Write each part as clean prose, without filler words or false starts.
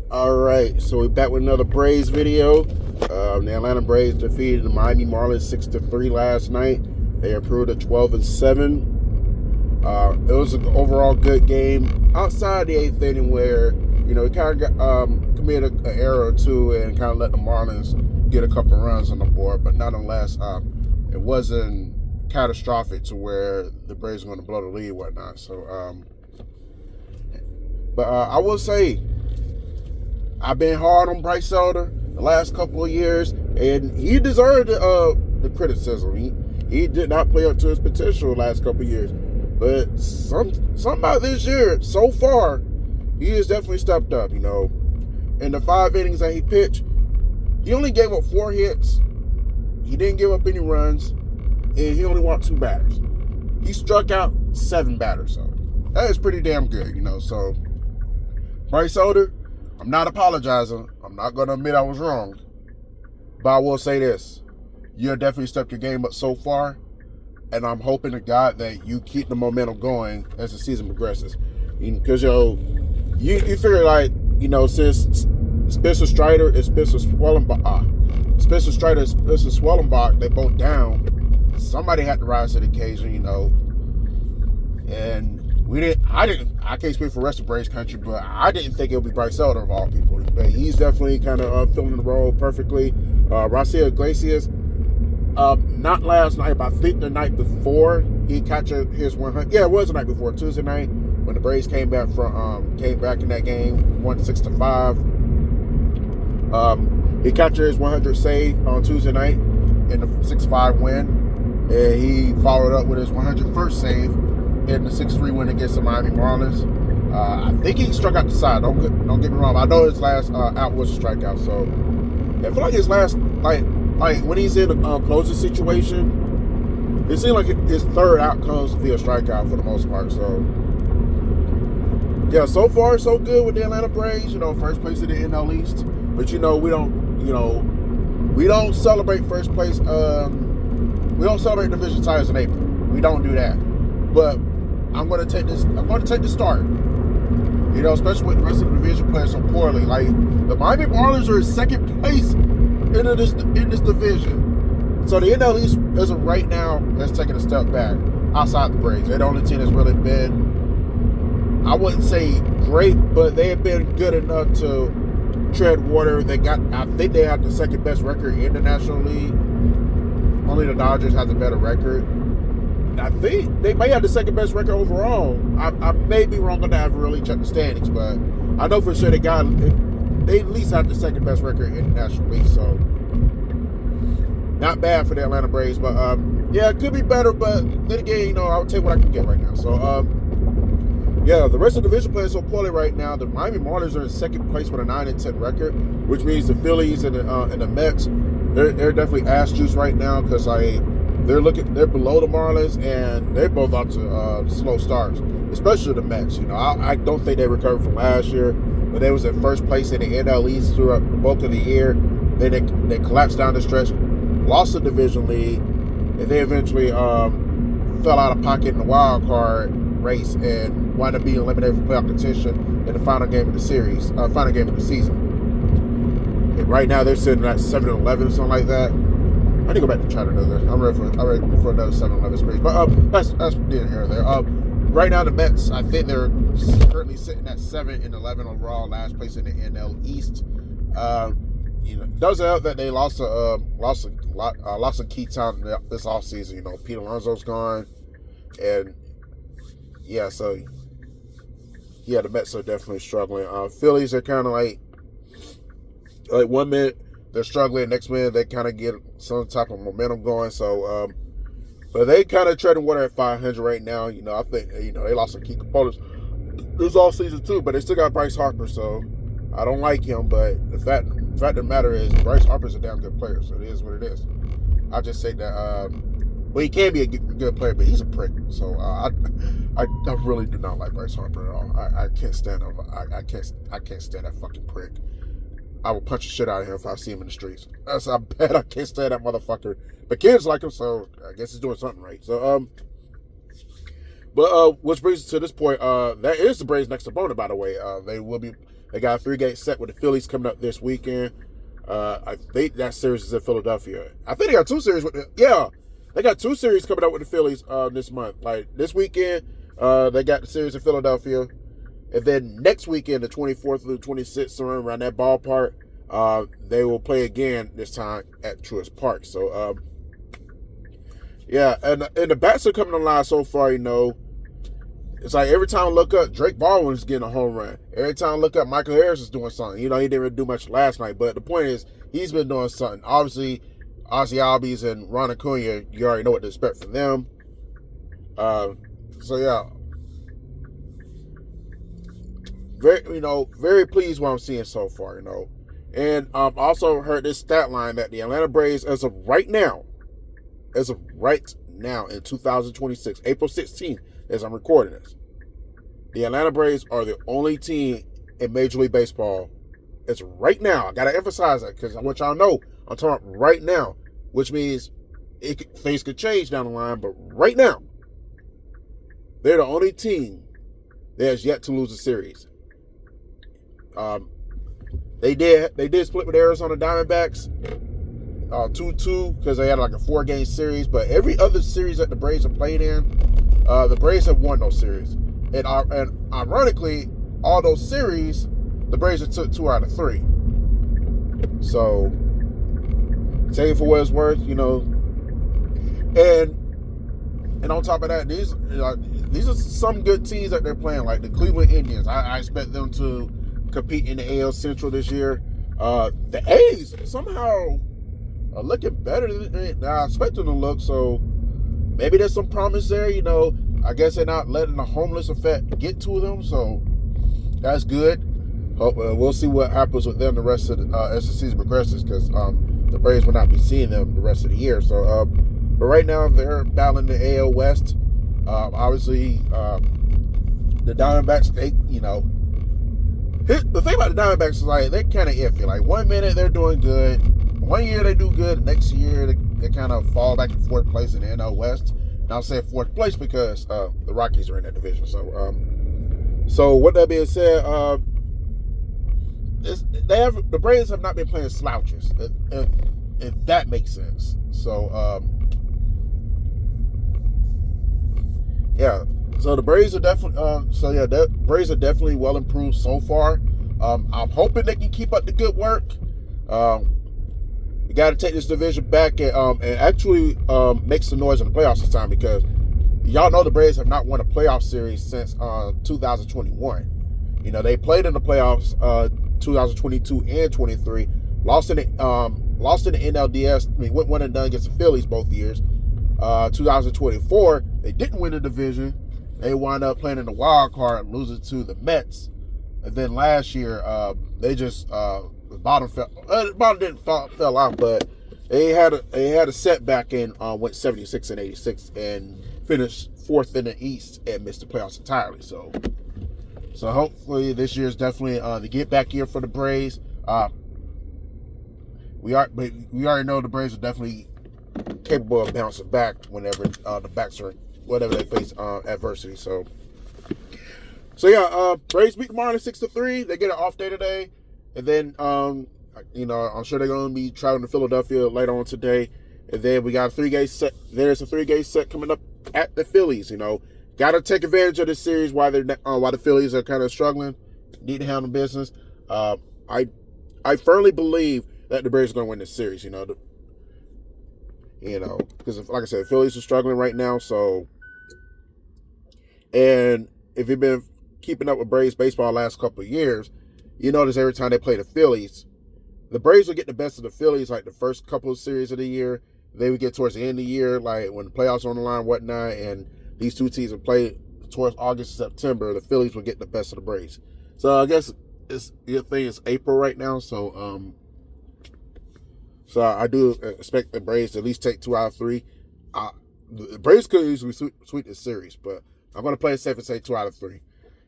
All right, so we're back with another Braves video. The Atlanta Braves defeated the Miami Marlins 6-3 last night. They improved to 12-7. It was an overall good game outside the eighth inning where we kind of committed an error or two and kind of let the Marlins get a couple runs on the board, but nonetheless, it wasn't catastrophic to where the Braves were going to blow the lead and whatnot. So, I will say, I've been hard on Bryce Elder the last couple of years, and he deserved the criticism. He did not play up to his potential the last couple of years. But something about this year, so far, he has definitely stepped up, In the 5 innings that he pitched, he only gave up 4 hits. He didn't give up any runs, and he only walked 2 batters. He struck out 7 batters, so that is pretty damn good, So, Bryce Elder, I'm not apologizing. I'm not going to admit I was wrong. But I will say this. You have definitely stepped your game up so far. And I'm hoping to God that you keep the momentum going as the season progresses. Because, you figure since Spencer Strider and Spencer Swellenbach, they both down. Somebody had to rise to the occasion, And I can't speak for the rest of Braves country, but I didn't think it would be Bryce Elder of all people. But he's definitely kind of filling the role perfectly. Raisel Iglesias, not last night, but I think the night before, he captured his 100. Yeah, it was the night before, Tuesday night, when the Braves came back in that game, 1-6-5. He captured his 100 save on Tuesday night in the 6-5 win, and he followed up with his 101st save in the 6-3 win against the Miami Marlins. I think he struck out the side. Don't get me wrong. I know his last out was a strikeout. So I feel like his last, like when he's in a closing situation, it seemed like his third out comes via strikeout for the most part. So yeah, so far so good with the Atlanta Braves. First place in the NL East. But we don't celebrate first place. We don't celebrate division titles in April. We don't do that. But I'm going to take the start. Especially with the rest of the division playing so poorly. Like, the Miami Marlins are in second place in this division. So the NL East, as of right now, that's taking a step back outside the Braves. They're the only team that's really been, I wouldn't say great, but they have been good enough to tread water. I think they have the second best record in the National League. Only the Dodgers have the better record. I think they may have the second best record overall. I may be wrong on that. I haven't really checked the standings, but I know for sure they at least have the second best record in the National League. So not bad for the Atlanta Braves, but yeah, it could be better. But then again, I'll take what I can get right now. So yeah, the rest of the division playing so poorly right now. The Miami Marlins are in second place with a 9-10 record, which means the Phillies and the Mets, they're definitely ass juice right now because they're below the Marlins, and they're both out to slow starts, especially the Mets. I don't think they recovered from last year, but they was in first place in the NL East throughout the bulk of the year. Then they collapsed down the stretch, lost the division lead, and they eventually fell out of pocket in the wild card race and wound up being eliminated from playoff contention in the final game of the series, final game of the season. And right now they're sitting at 7-11 or something like that. I need to go back to Chattanooga. I'm ready for another 7-11 space. But that's neither here or there. Right now the Mets, I think they're currently sitting at 7-11 overall, last place in the NL East. Does help that they lost a key talent this offseason. Pete Alonso's gone, and yeah, so yeah, the Mets are definitely struggling. Phillies are kind of like 1 minute they're struggling, next minute they kind of get some type of momentum going. So, but they kind of treading water at 500 right now. I think they lost some key components this all season too, but they still got Bryce Harper. So I don't like him, but the fact of the matter is Bryce Harper's a damn good player. So it is what it is. I just say that. Well, he can be a good player, but he's a prick. So I really do not like Bryce Harper at all. I can't stand him. I can't stand that fucking prick. I will punch the shit out of him if I see him in the streets. That's how bad I can't stand that motherfucker. But kids like him, so I guess he's doing something right. So But which brings us to this point. That is the Braves' next opponent, by the way. They got a 3-game set with the Phillies coming up this weekend. I think that series is in Philadelphia. I think they got 2 series they got 2 series coming up with the Phillies this month. Like this weekend, they got the series in Philadelphia, and then next weekend, the 24th through 26th, around that ballpark, they will play again. This time at Truist Park. So, yeah, and the bats are coming alive so far. It's like every time I look up, Drake Baldwin is getting a home run. Every time I look up, Michael Harris is doing something. He didn't really do much last night, but the point is, he's been doing something. Obviously, Ozzie Albies and Ron Acuna, you already know what to expect from them. So yeah, very pleased with what I'm seeing so far. And also heard this stat line that the Atlanta Braves, as of right now in 2026, April 16th, as I'm recording this, the Atlanta Braves are the only team in Major League Baseball. It's right now. I got to emphasize that because I want y'all to know I'm talking about right now, which means things could change down the line. But right now, they're the only team that has yet to lose a series. They did split with Arizona Diamondbacks 2-2 because they had like a 4-game series. But every other series that the Braves have played in, the Braves have won those series. And ironically, all those series, the Braves have took 2 out of 3. So, take it for what it's worth, And on top of that, these are some good teams that they're playing, like the Cleveland Indians. I expect them to compete in the AL Central this year. The A's somehow are looking better than I expected them to look. So maybe there's some promise there. I guess they're not letting the homeless effect get to them. So that's good. We'll see what happens with them the rest of as the season progresses, because the Braves will not be seeing them the rest of the year. So, but right now they're battling the AL West. Obviously, the Diamondbacks, the thing about the Diamondbacks is like they're kind of iffy. Like 1 minute they're doing good, 1 year they do good, the next year they kind of fall back to 4th place in the NL West. And I'm saying 4th place because the Rockies are in that division. So with that being said, the Braves have not been playing slouches, if that makes sense. So yeah. So the Braves are definitely the Braves are definitely well improved so far. I'm hoping they can keep up the good work. We got to take this division back and actually make some noise in the playoffs this time, because y'all know the Braves have not won a playoff series since 2021. They played in the playoffs 2022 and 23, lost in the NLDS. I mean, went 1-and-done against the Phillies both years. 2024, they didn't win the division. They wound up playing in the wild card, losing to the Mets. And then last year, they just the bottom didn't fell out, but they had a setback and went 76-86 and finished 4th in the East and missed the playoffs entirely. So hopefully this year is definitely the get back year for the Braves. We already know the Braves are definitely capable of bouncing back whenever they face adversity. So yeah, Braves beat the Marlins 6-3. They get an off day today, and then I'm sure they're going to be traveling to Philadelphia later on today, and then we got a 3-game set. There's a 3-game set coming up at the Phillies. Got to take advantage of this series while the Phillies are kind of struggling, need to handle business. I firmly believe that the Braves are going to win this series. Because like I said, the Phillies are struggling right now. So, and if you've been keeping up with Braves baseball the last couple of years, you notice every time they play the Phillies, the Braves will get the best of the Phillies like the first couple of series of the year. They would get towards the end of the year, like when the playoffs are on the line, whatnot, and these two teams will play towards August, September. The Phillies will get the best of the Braves. So I guess it's April right now. So I do expect the Braves to at least take 2 out of 3. The Braves could easily sweep this series, but I'm going to play it safe and say 2 out of 3,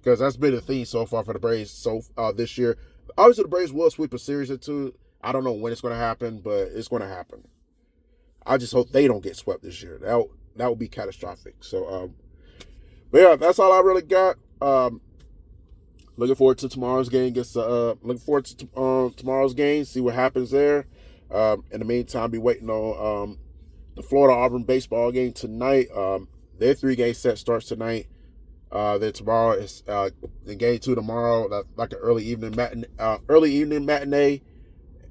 because that's been the theme so far for the Braves this year. Obviously, the Braves will sweep a series or 2. I don't know when it's going to happen, but it's going to happen. I just hope they don't get swept this year. That would be catastrophic. So, But yeah, that's all I really got. Looking forward to tomorrow's game. Looking forward to tomorrow's game. See what happens there. In the meantime, be waiting on the Florida Auburn baseball game tonight. Their 3-game set starts tonight. Then tomorrow is in game 2 tomorrow, like an early evening matinee,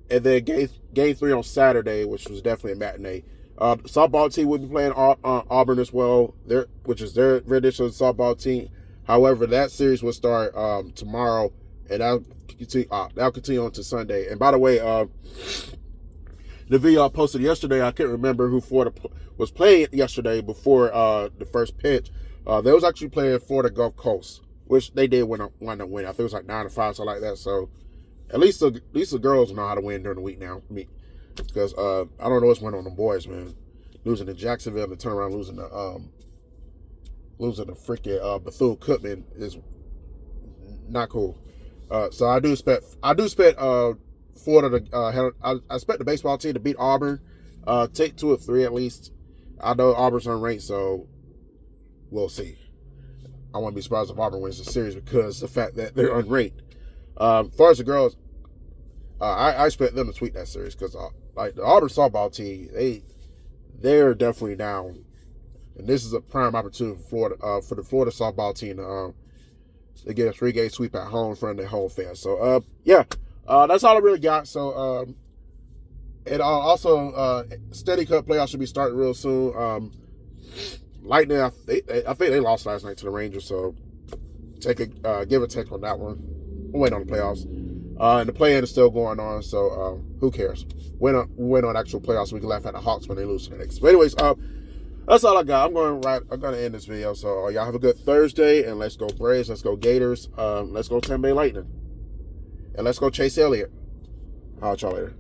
and then game 3 on Saturday, which was definitely a matinee. The softball team will be playing Auburn as well, which is their rendition of the softball team. However, that series will start tomorrow, and that'll continue on to Sunday. And by the way, the video I posted yesterday, I can't remember who Florida was playing yesterday before the first pitch. They was actually playing Florida Gulf Coast, which they did wind up winning. I think it was like 9-5, something like that. So at least the girls know how to win during the week now. Because I don't know what's going on with the boys, man. Losing to Jacksonville and turn around losing the freaking Bethune-Cookman is not cool. So I do expect Florida to I expect the baseball team to beat Auburn, take 2 or 3 at least. I know Auburn's unranked, so we'll see. I wouldn't be surprised if Auburn wins the series because of the fact that they're unranked. As far as the girls, I expect them to sweep that series because like the Auburn softball team, they're definitely down. And this is a prime opportunity for the Florida softball team to get a 3-game sweep at home in front of their home fans. So, that's all I really got. So, and also, Steady Cup playoffs should be starting real soon. Lightning, I think they lost last night to the Rangers, so give a take on that one. We'll wait on the playoffs. And the play-in is still going on, so who cares? Wait on actual playoffs so we can laugh at the Hawks when they lose to the Knicks. But anyways, that's all I got. I'm gonna end this video. So y'all have a good Thursday, and let's go Braves, let's go Gators, let's go Tampa Bay Lightning, and let's go Chase Elliott. I'll y'all later.